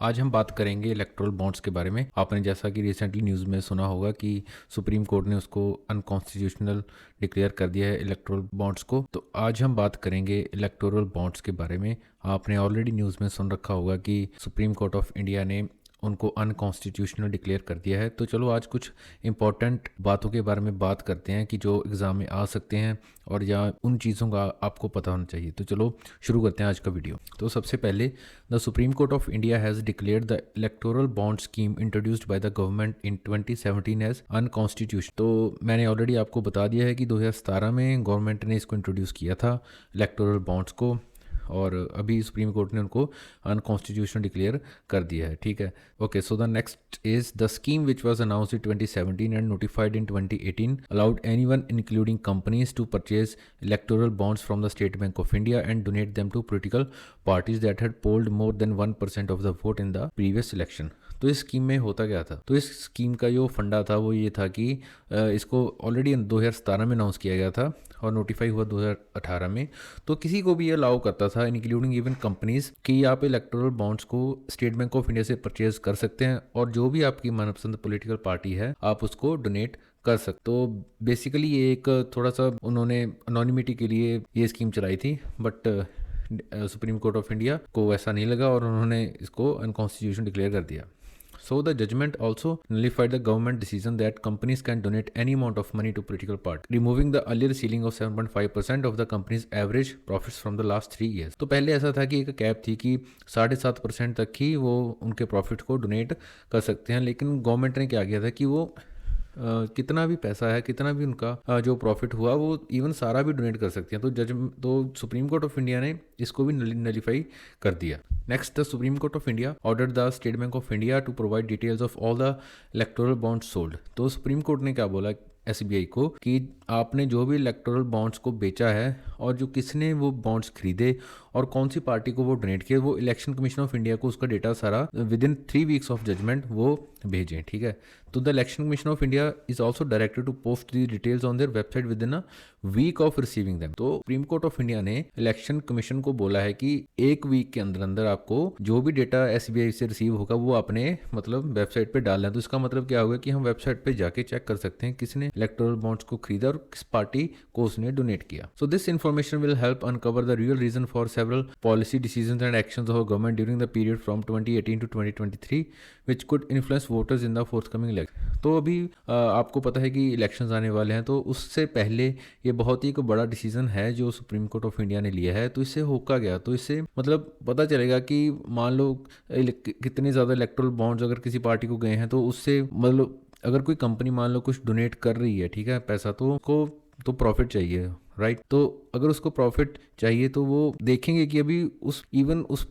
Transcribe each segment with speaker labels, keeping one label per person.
Speaker 1: आज हम बात करेंगे इलेक्टोरल बॉन्ड्स के बारे में। आपने जैसा कि रिसेंटली न्यूज़ में सुना होगा कि सुप्रीम कोर्ट ने उसको अनकॉन्स्टिट्यूशनल डिक्लेयर कर दिया है इलेक्टोरल बॉन्ड्स को। तो आज हम बात करेंगे इलेक्टोरल बॉन्ड्स के बारे में। आपने ऑलरेडी न्यूज़ में सुन रखा होगा कि सुप्रीम कोर्ट ऑफ इंडिया ने उनको अनकॉन्स्टिट्यूशनल डिक्लेयर कर दिया है। तो चलो आज कुछ इंपॉर्टेंट बातों के बारे में बात करते हैं कि जो एग्ज़ाम में आ सकते हैं और या उन चीज़ों का आपको पता होना चाहिए। तो चलो शुरू करते हैं आज का वीडियो। तो सबसे पहले the supreme court of India has declared the electoral bond scheme introduced by the government in 2017 as unconstitution. तो मैंने ऑलरेडी आपको बता दिया है कि 2017 में गवर्नमेंट ने इसको इंट्रोड्यूस किया था इलेक्टोरल बॉन्ड्स को, और अभी सुप्रीम कोर्ट ने उनको अनकॉन्स्टिट्यूशनल डिक्लेयर कर दिया है। ठीक है, okay. So the next is the scheme which was announced in 2017 and notified in 2018 allowed anyone including companies to purchase electoral bonds from the State Bank of India and donate them to political parties that had polled more than 1% of the vote in the previous election. तो इस scheme में होता क्या था? तो इस scheme का जो फंडा था वो ये था कि इसको ऑलरेडी 2017 में अनाउंस किया गया था और नोटिफाई हुआ 2018 में। तो किसी को भी ये अलाउ करता था, इंक्लूडिंग इवन कंपनीज, कि आप इलेक्टोरल बॉन्ड्स को स्टेट बैंक ऑफ इंडिया से परचेज कर सकते हैं और जो भी आपकी मनपसंद पॉलिटिकल पार्टी है आप उसको डोनेट कर सकते। तो बेसिकली ये एक थोड़ा सा उन्होंने अनोनिमिटी के लिए ये स्कीम चलाई थी, but supreme court of India को ऐसा नहीं लगा और उन्होंने इसको अनकॉन्स्टिट्यूशनल डिक्लेयर कर दिया। So the judgment also nullified the government decision that companies can donate any amount of money to political party, removing the earlier ceiling of 7.5% of the company's average profits from the last 3 years. तो पहले ऐसा था कि एक cap थी कि 7.5% तक ही वो उनके प्रॉफिट को डोनेट कर सकते हैं, लेकिन गवर्नमेंट ने क्या किया था कि वो कितना भी पैसा है, कितना भी उनका जो प्रॉफिट हुआ वो इवन सारा भी डोनेट कर सकते हैं। तो सुप्रीम कोर्ट ऑफ इंडिया ने इसको भी नलीफाई कर दिया। Next, the supreme court of India ordered the State Bank of India to provide details of all the electoral bonds sold. तो सुप्रीम कोर्ट ने क्या बोला एसबीआई को कि आपने जो भी इलेक्टोरल बॉन्ड्स को बेचा है और जो किसने वो बॉन्ड्स खरीदे और कौन सी पार्टी को वो डोनेट किए, वो इलेक्शन कमीशन ऑफ इंडिया को उसका डेटा सारा within 3 weeks of judgement वो भेजें। ठीक है, तो the election commission of India is also directed to post the details on their website within a week of receiving them. तो supreme court of India ने election commission को बोला है कि 1 वीक के अंदर अंदर आपको जो भी डेटा एसबीआई से रिसीव होगा वो अपने मतलब वेबसाइट पे डालना है। तो इसका मतलब क्या होगा कि हम वेबसाइट पे जाके चेक कर सकते हैं किसने इलेक्टोरल बॉन्ड्स को खरीदा और किस पार्टी को उसने डोनेट किया। So this information will help uncover the real reason for several policy decisions and actions of government during the period from 2018 to 2023 which could influence voters in the forthcoming election. तो अभी आपको पता है कि elections आने वाले हैं, तो उससे पहले ये बहुत ही एक बड़ा डिसीजन है जो सुप्रीम कोर्ट ऑफ इंडिया ने लिया है। तो इससे होगा क्या? तो इससे मतलब पता चलेगा कि मान लो कितने ज़्यादा इलेक्टोरल बॉन्ड्स अगर किसी पार्टी को गए हैं, तो उससे मतलब अगर कोई कंपनी मान लो कुछ डोनेट कर रही है, ठीक है, पैसा, तो उसको तो प्रॉफिट चाहिए, राइट। तो अगर उसको प्रॉफिट चाहिए तो वो देखेंगे कि अभी उस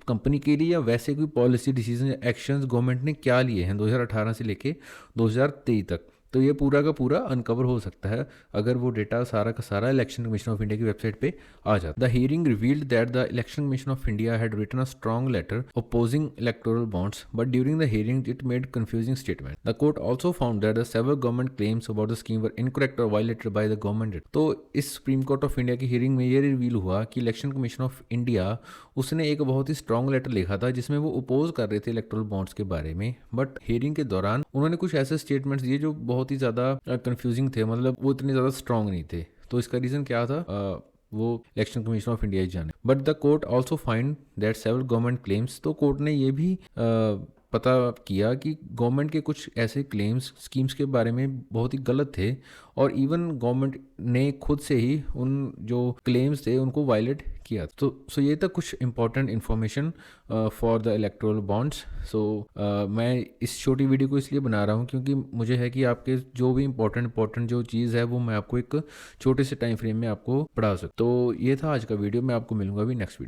Speaker 1: कंपनी के लिए या वैसे कोई पॉलिसी डिसीजन या एक्शंस गवर्नमेंट ने क्या लिए हैं 2018 से लेके 2023 तक। तो ये पूरा का पूरा अनकवर हो सकता है अगर वो डेटा सारा का सारा इलेक्शन कमीशन ऑफ इंडिया की वेबसाइट पे आ जाता। The hearing revealed that the election commission of India had written a strong letter opposing electoral bonds, but during the hearing it made confusing statement. The court also found that the several government claims about the scheme were incorrect और violated by the government. तो इस supreme court of India की hearing में ये reveal हुआ कि election commission of India उसने एक बहुत ही स्ट्रॉन्ग लेटर लिखा था जिसमें वो अपोज कर रहे थे इलेक्टोरल बॉन्ड्स के बारे में, बट हियरिंग के दौरान उन्होंने कुछ ऐसे स्टेटमेंट्स दिए जो बहुत ही ज़्यादा कंफ्यूजिंग थे, मतलब वो इतने ज़्यादा स्ट्रॉन्ग नहीं थे। तो इसका रीज़न क्या था वो इलेक्शन कमीशन ऑफ इंडिया ही जाने। But the court also find that several government claims, तो कोर्ट ने ये भी पता किया कि गवर्नमेंट के कुछ ऐसे क्लेम्स स्कीम्स के बारे में बहुत ही गलत थे और इवन गवर्नमेंट ने खुद से ही उन जो क्लेम्स थे उनको वायलेट किया। तो ये तक कुछ important information for the electoral bonds. मैं इस छोटी वीडियो को इसलिए बना रहा हूँ क्योंकि मुझे है कि आपके जो भी इंपॉर्टेंट जो चीज़ है वो मैं आपको एक छोटे से टाइम फ्रेम में आपको पढ़ा सकूँ। तो ये था आज का वीडियो, मैं आपको मिलूंगा अभी नेक्स्ट वीडियो।